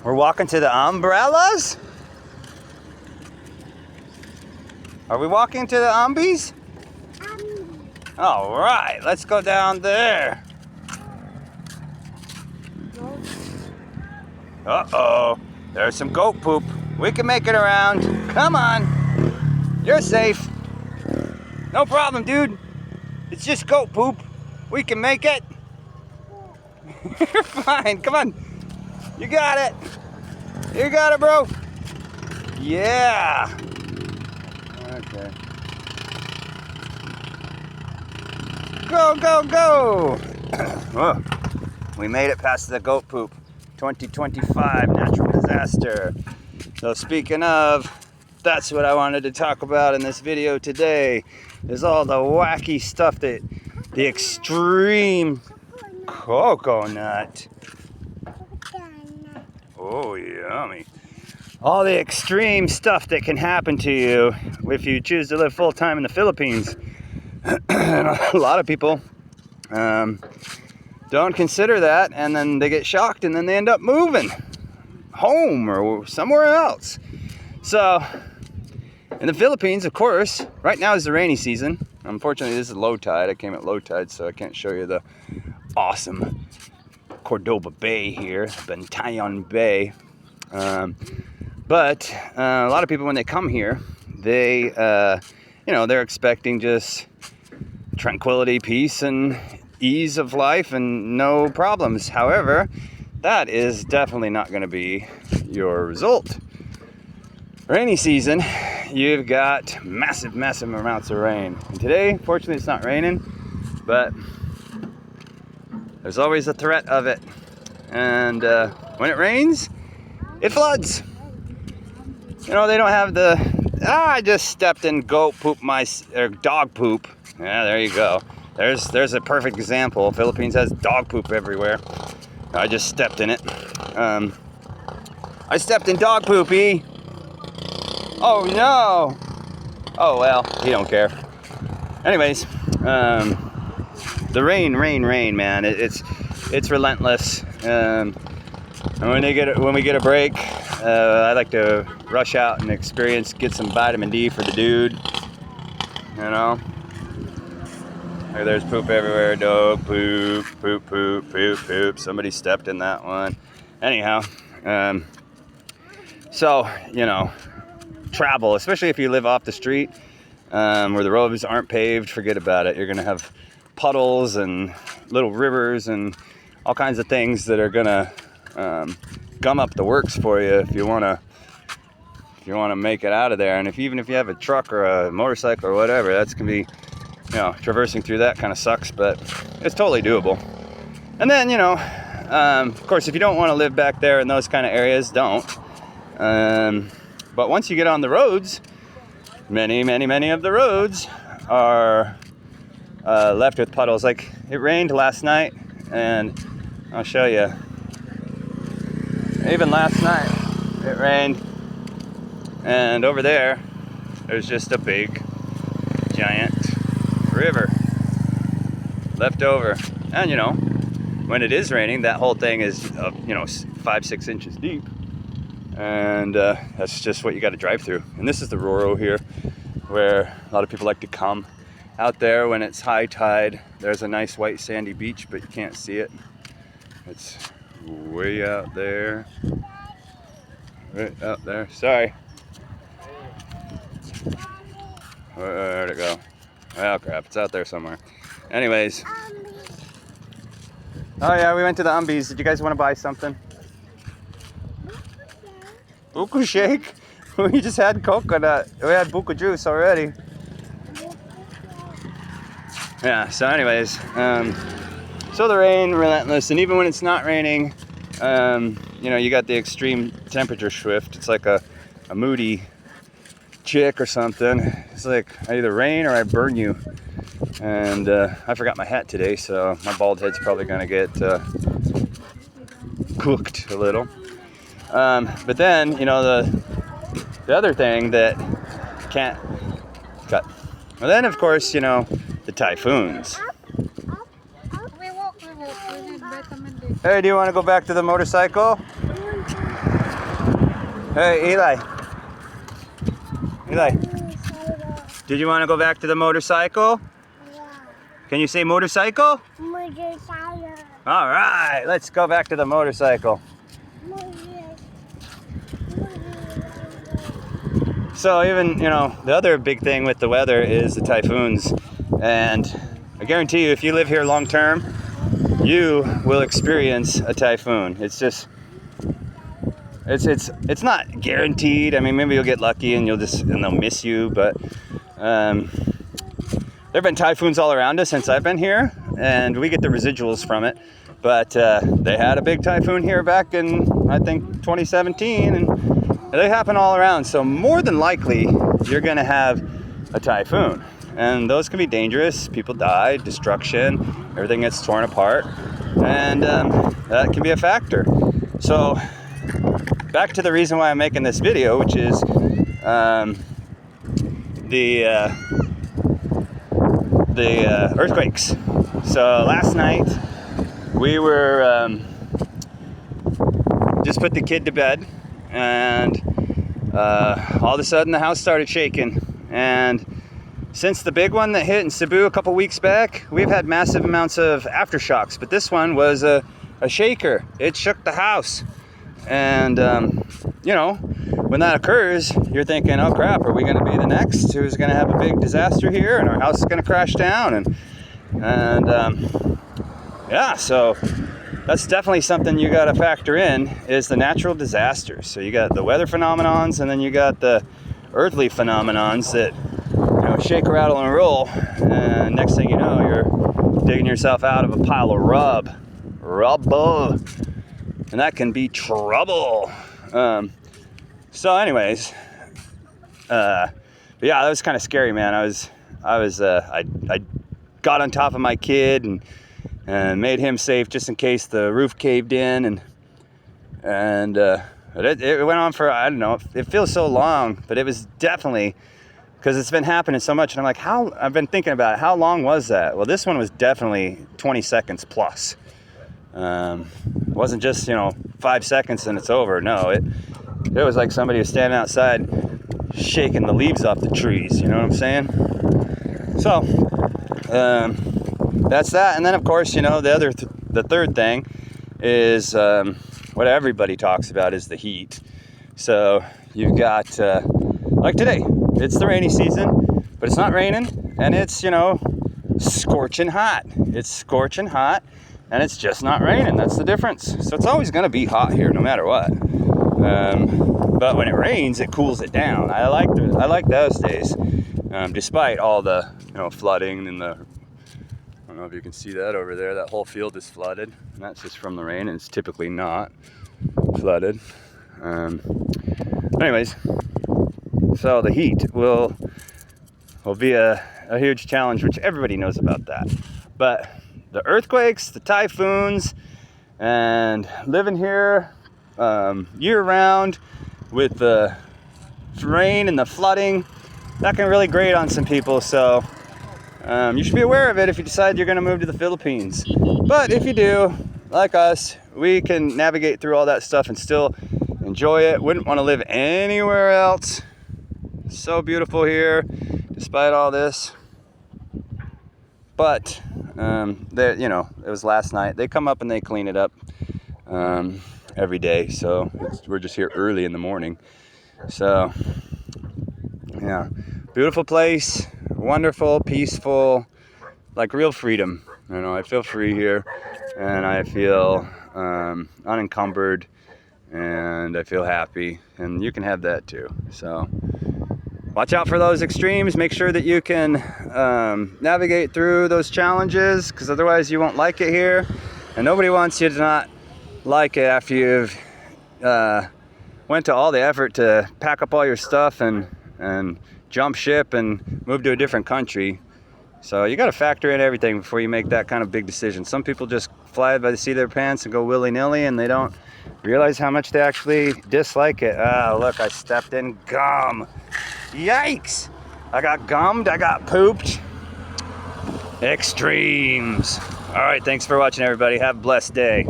We're walking to the umbrellas? Are we walking to the umbies? All right, let's go down there. Uh-oh, there's some goat poop. We can make it around. Come on. You're safe. No problem, dude. It's just goat poop. We can make it. You're fine. Come on. You got it. You got it, bro. Yeah. Okay. Go, go, go. Oh, we made it past the goat poop. 2025 natural disaster. So speaking of, that's what I wanted to talk about in this video today, is all the wacky stuff that the extreme coconut. Oh, yummy. All the extreme stuff that can happen to you if you choose to live full time in the Philippines. And a lot of people don't consider that, and then they get shocked, and then they end up moving home or somewhere else. So in the Philippines, of course, right now is the rainy season. Unfortunately, this is low tide. I came at low tide, so I can't show you the awesome Cordoba Bay here, Bantayan Bay. But a lot of people, when they come here, they, they're expecting just tranquility, peace, and ease of life and no problems. However, that is definitely not going to be your result. Rainy season, you've got massive amounts of rain. And today, fortunately, it's not raining, but there's always a threat of it. And when it rains, it floods. They don't have I just stepped in goat poop, or dog poop. Yeah, there you go. There's a perfect example. Philippines has dog poop everywhere. I just stepped in it. I stepped in dog poopy. Oh no. Oh well, he don't care. Anyways, the rain, man. It's relentless. And when we get a break, I like to rush out and get some vitamin D for the dude. There's poop everywhere. Dog poop. Somebody stepped in that one. Anyhow, so travel, especially if you live off the street, where the roads aren't paved, forget about it. You're gonna have puddles and little rivers and all kinds of things that are gonna gum up the works for you if you wanna make it out of there. And even if you have a truck or a motorcycle or whatever, that's gonna be, traversing through that kind of sucks, but it's totally doable. And then, of course, if you don't want to live back there in those kind of areas, don't. But once you get on the roads, many of the roads are left with puddles. Like, it rained last night, and I'll show you. Even last night, it rained, and over there's just a big, giant river left over. And when it is raining, that whole thing is 5-6 inches deep, and that's just what you got to drive through. And this is the Roro here, where a lot of people like to come out there when it's high tide. There's a nice white sandy beach, but you can't see it. It's way out there, right out there. Sorry, where'd it go? Oh crap, it's out there somewhere. Anyways. Oh yeah, we went to the Umbies. Did you guys want to buy something? Buku shake? We just had coconut. We had buku juice already. Yeah, so anyways, so the rain, relentless. And even when it's not raining, you got the extreme temperature shift. It's like a moody chick or something. It's like, I either rain or I burn you. And I forgot my hat today, so my bald head's probably gonna get cooked a little. But then, the other thing that can't cut. Well, then of course, the typhoons. Hey, do you want to go back to the motorcycle? Hey, Eli. Eli, did you want to go back to the motorcycle? Yeah. Can you say motorcycle? Motorcycle. All right, let's go back to the motorcycle. So even, you know, the other big thing with the weather is the typhoons. And I guarantee you, if you live here long term, you will experience a typhoon. It's just, it's not guaranteed. I mean, maybe you'll get lucky and they'll miss you, but there've been typhoons all around us since I've been here, and we get the residuals from it. But they had a big typhoon here back in, I think, 2017, and they happen all around. So more than likely, you're gonna have a typhoon. And those can be dangerous. People die, destruction, everything gets torn apart, and that can be a factor. So back to the reason why I'm making this video, which is the earthquakes. So last night we were just put the kid to bed, and all of a sudden the house started shaking. And since the big one that hit in Cebu a couple weeks back, we've had massive amounts of aftershocks, but this one was a shaker. It shook the house. And you know, when that occurs, you're thinking, oh crap, are we going to be the next who's going to have a big disaster here and our house is going to crash down? And yeah, so that's definitely something you got to factor in, is the natural disasters. So you got the weather phenomenons, and then you got the earthly phenomenons that, you know, shake, rattle, and roll. And next thing you know, you're digging yourself out of a pile of rubble, and that can be trouble. So anyways, but yeah, that was kind of scary, man. I got on top of my kid and made him safe just in case the roof caved in, and it went on for, I don't know, it feels so long, but it was definitely, because it's been happening so much, and I'm like, I've been thinking about it, how long was that? Well, this one was definitely 20 seconds plus. It wasn't just, you know, 5 seconds and it's over. No, it was like somebody was standing outside shaking the leaves off the trees, you know what I'm saying? So that's that. And then of course, you know, the third thing is what everybody talks about is the heat. So you've got like today, it's the rainy season, but it's not raining, and it's, you know, scorching hot. It's scorching hot, and it's just not raining. That's the difference. So it's always going to be hot here no matter what. But when it rains, it cools it down. I like those days, despite all the, you know, flooding and the, I don't know if you can see that over there. That whole field is flooded, and that's just from the rain, and it's typically not flooded. Anyways, so the heat will be a huge challenge, which everybody knows about that. But the earthquakes, the typhoons, and living here year round with the rain and the flooding, that can really grate on some people. So you should be aware of it if you decide you're going to move to the Philippines. But if you do, like us, we can navigate through all that stuff and still enjoy it. Wouldn't want to live anywhere else. So beautiful here despite all this. But you know, it was last night. They come up and they clean it up every day. So we're just here early in the morning. So yeah, beautiful place, wonderful, peaceful, like real freedom. You know, I feel free here, and I feel unencumbered, and I feel happy, and you can have that too. So watch out for those extremes. Make sure that you can navigate through those challenges, because otherwise you won't like it here, and nobody wants you to not like it after you've went to all the effort to pack up all your stuff and jump ship and move to a different country. So you got to factor in everything before you make that kind of big decision. Some people just fly by the seat of their pants and go willy-nilly, and they don't realize how much they actually dislike it. Look, I stepped in gum. Yikes! I got gummed, I got pooped. Xtremes. All right, thanks for watching, everybody. Have a blessed day.